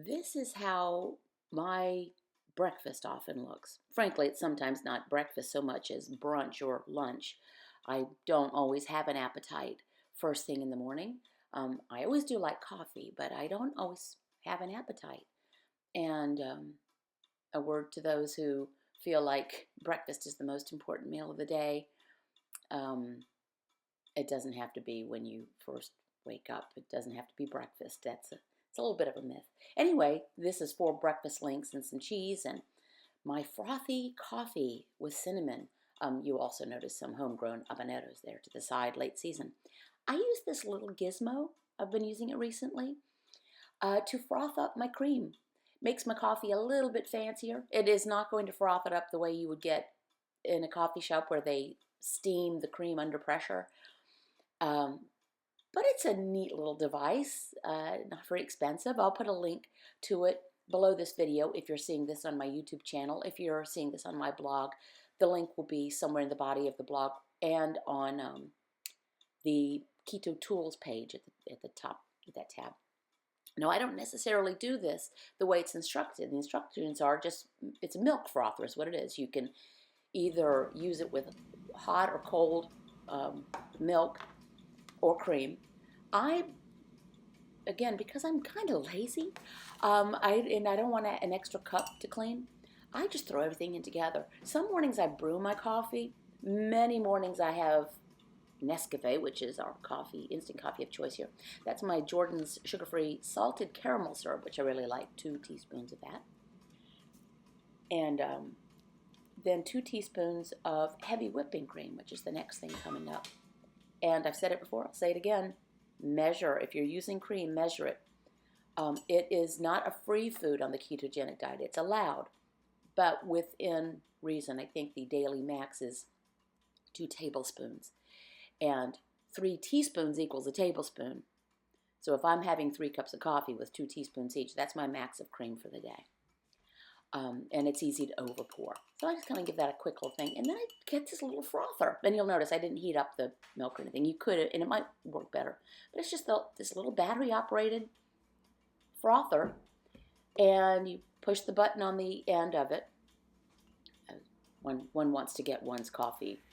This is how my breakfast often looks. Frankly, it's sometimes not breakfast so much as brunch or lunch. I don't always have an appetite first thing in the morning. I always do like coffee, but I don't always have an appetite. And a word to those who feel like breakfast is the most important meal of the day. Um, it doesn't have to be when you first wake up. It doesn't have to be breakfast. It's a little bit of a myth. Anyway, this is 4 breakfast links and some cheese and my frothy coffee with cinnamon. You also notice some homegrown habaneros there to the side, late season. I use this little gizmo. I've been using it recently to froth up my cream. Makes my coffee a little bit fancier. It is not going to froth it up the way you would get in a coffee shop where they steam the cream under pressure. But it's a neat little device, not very expensive. I'll put a link to it below this video if you're seeing this on my YouTube channel. If you're seeing this on my blog, the link will be somewhere in the body of the blog and on the Keto Tools page at the top of that tab. No, I don't necessarily do this the way it's instructed. The instructions are just, it's a milk frother is what it is. You can either use it with hot or cold milk or cream. Again, because I'm kind of lazy, and I don't want an extra cup to clean, I just throw everything in together. Some mornings I brew my coffee. Many mornings I have Nescafe, which is our coffee, instant coffee of choice here. That's my Jordan's sugar-free salted caramel syrup, which I really like, 2 teaspoons of that. And then 2 teaspoons of heavy whipping cream, which is the next thing coming up. And I've said it before, I'll say it again. Measure. If you're using cream, measure it. It is not a free food on the ketogenic diet. It's allowed, but within reason. I think the daily max is 2 tablespoons. And 3 teaspoons equals a tablespoon. So if I'm having 3 cups of coffee with 2 teaspoons each, that's my max of cream for the day. And it's easy to overpour. So I just kind of give that a quick little thing. And then I get this little frother. Then you'll notice I didn't heat up the milk or anything. You could, and it might work better. But it's just this little battery-operated frother. And you push the button on the end of it. One wants to get one's coffee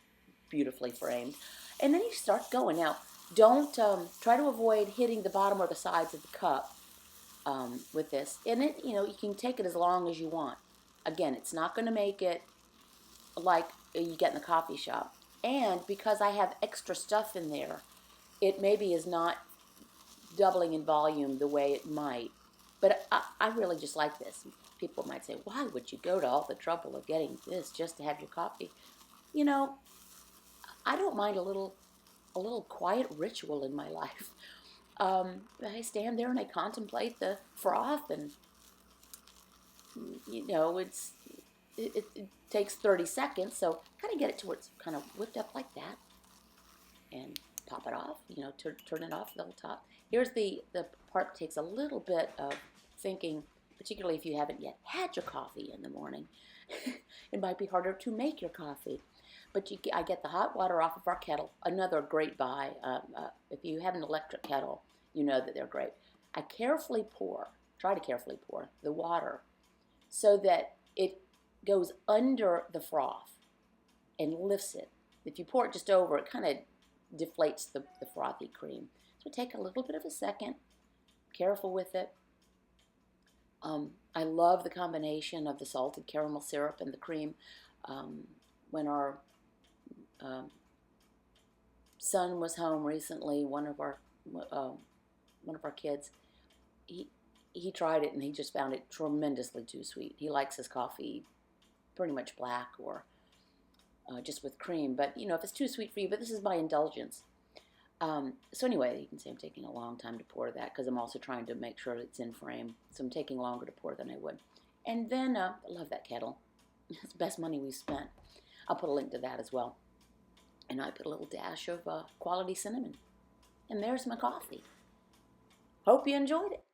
beautifully framed. And then you start going. Now, don't try to avoid hitting the bottom or the sides of the cup. With this. And it, you can take it as long as you want. Again, it's not going to make it like you get in the coffee shop. And because I have extra stuff in there, it maybe is not doubling in volume the way it might. But I really just like this. People might say, why would you go to all the trouble of getting this just to have your coffee? I don't mind a little quiet ritual in my life. I stand there and I contemplate the froth, and it takes 30 seconds, so kind of get it to where it's kind of whipped up like that, and pop it off. Turn it off the whole top. Here's the part that takes a little bit of thinking, particularly if you haven't yet had your coffee in the morning. It might be harder to make your coffee. But I get the hot water off of our kettle. Another great buy. If you have an electric kettle, you know that they're great. I try to carefully pour the water so that it goes under the froth and lifts it. If you pour it just over, it kind of deflates the frothy cream. So take a little bit of a second, careful with it. I love the combination of the salted caramel syrup and the cream. When our son was home recently, one of our kids, he tried it and he just found it tremendously too sweet. He likes his coffee pretty much black or just with cream. But if it's too sweet for you, but this is my indulgence. So anyway, you can see I'm taking a long time to pour that because I'm also trying to make sure it's in frame. So I'm taking longer to pour than I would. And then I love that kettle. It's the best money we've spent. I'll put a link to that as well. And I put a little dash of quality cinnamon. And there's my coffee. Hope you enjoyed it.